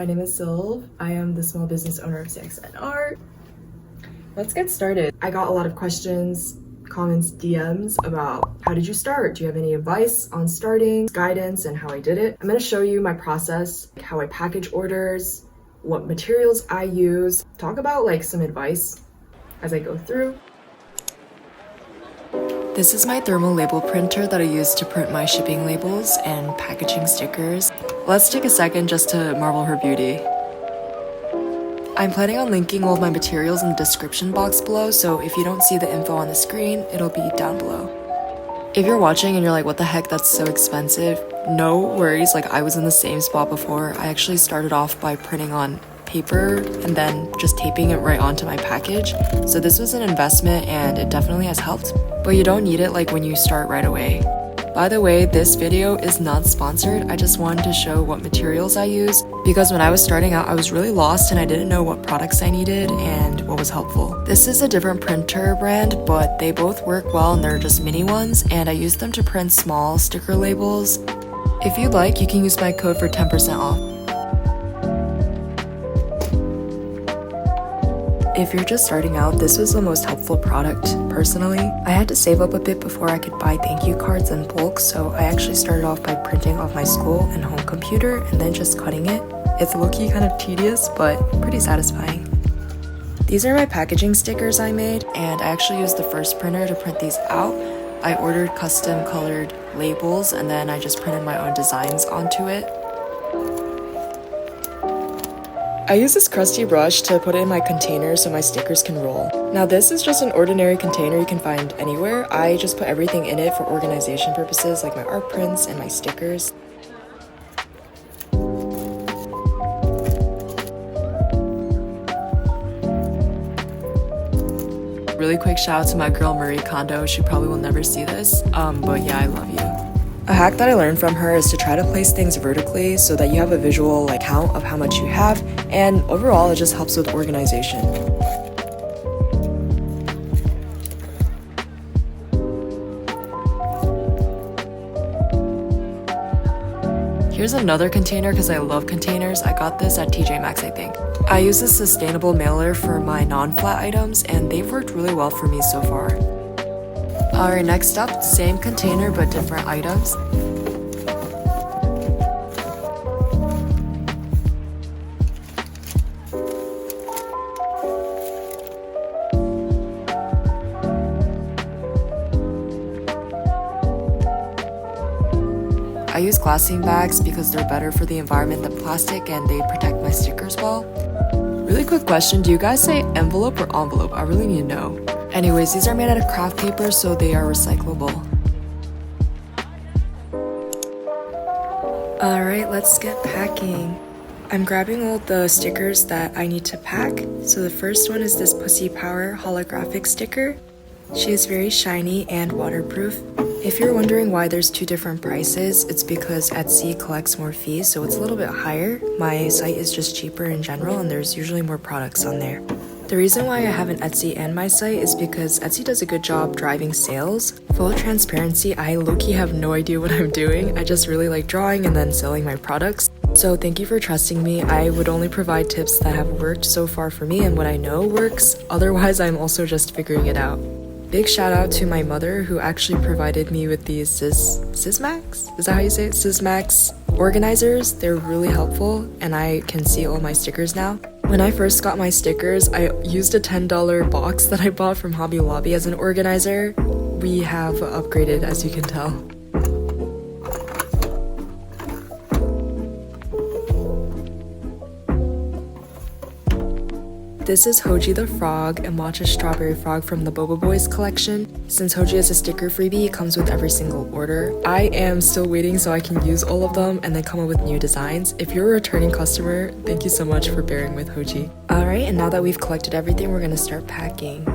My name is Sylv. I am the small business owner of cxnart. Let's get started. I got a lot of questions, comments, DMs about how did you start? Do you have any advice on starting, guidance, and how I did it? I'm going to show you my process, how I package orders, what materials I use, talk about some advice as I go through. This is my thermal label printer that I use to print my shipping labels and packaging stickers. Let's take a second just to marvel her beauty. I'm planning on linking all of my materials in the description box below, so if you don't see the info on the screen, it'll be down below. If you're watching and you're like, what the heck, that's so expensive, no worries, I was in the same spot before. I actually started off by printing on paper and then just taping it right onto my package. So this was an investment and it definitely has helped, but you don't need it when you start right away. By the way, this video is not sponsored. I just wanted to show what materials I use because when I was starting out, I was really lost and I didn't know what products I needed and what was helpful. This is a different printer brand, but they both work well and they're just mini ones, and I use them to print small sticker labels. If you'd like, you can use my code for 10% off. If you're just starting out, this was the most helpful product, personally. I had to save up a bit before I could buy thank you cards in bulk, so I actually started off by printing off my school and home computer and then just cutting it. It's low-key kind of tedious, but pretty satisfying. These are my packaging stickers I made, and I actually used the first printer to print these out. I ordered custom colored labels, and then I just printed my own designs onto it. I use this crusty brush to put it in my container so my stickers can roll. Now this is just an ordinary container you can find anywhere. I just put everything in it for organization purposes, like my art prints and my stickers. Really quick shout out to my girl Marie Kondo. She probably will never see this, but yeah, I love you. A hack that I learned from her is to try to place things vertically so that you have a visual count of how much you have, and overall it just helps with organization. Here's another container because I love containers. I got this at TJ Maxx, I think. I use a sustainable mailer for my non-flat items and they've worked really well for me so far. Alright, next up, same container but different items. I use glassine bags because they're better for the environment than plastic and they protect my stickers well. Really quick question, do you guys say envelope or envelope? I really need to know. Anyways, these are made out of craft paper, so they are recyclable. Alright, let's get packing. I'm grabbing all the stickers that I need to pack. So the first one is this Pussy Power holographic sticker. She is very shiny and waterproof. If you're wondering why there's two different prices, it's because Etsy collects more fees, so it's a little bit higher. My site is just cheaper in general, and there's usually more products on there. The reason why I have an Etsy and my site is because Etsy does a good job driving sales. Full transparency, I low-key have no idea what I'm doing. I just really like drawing and then selling my products. So thank you for trusting me. I would only provide tips that have worked so far for me and what I know works. Otherwise, I'm also just figuring it out. Big shout out to my mother who actually provided me with these Sysmax? Is that how you say it? Sysmax organizers. They're really helpful and I can see all my stickers now. When I first got my stickers, I used a $10 box that I bought from Hobby Lobby as an organizer. We have upgraded, as you can tell. This is Hoji the Frog and Matcha Strawberry Frog from the Boba Boys collection. Since Hoji is a sticker freebie, it comes with every single order. I am still waiting so I can use all of them and then come up with new designs. If you're a returning customer, thank you so much for bearing with Hoji. Alright, and now that we've collected everything, we're gonna start packing.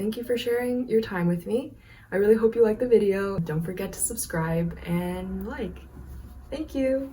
thank you for sharing your time with me. I really hope you liked the video. Don't forget to subscribe and like. Thank you.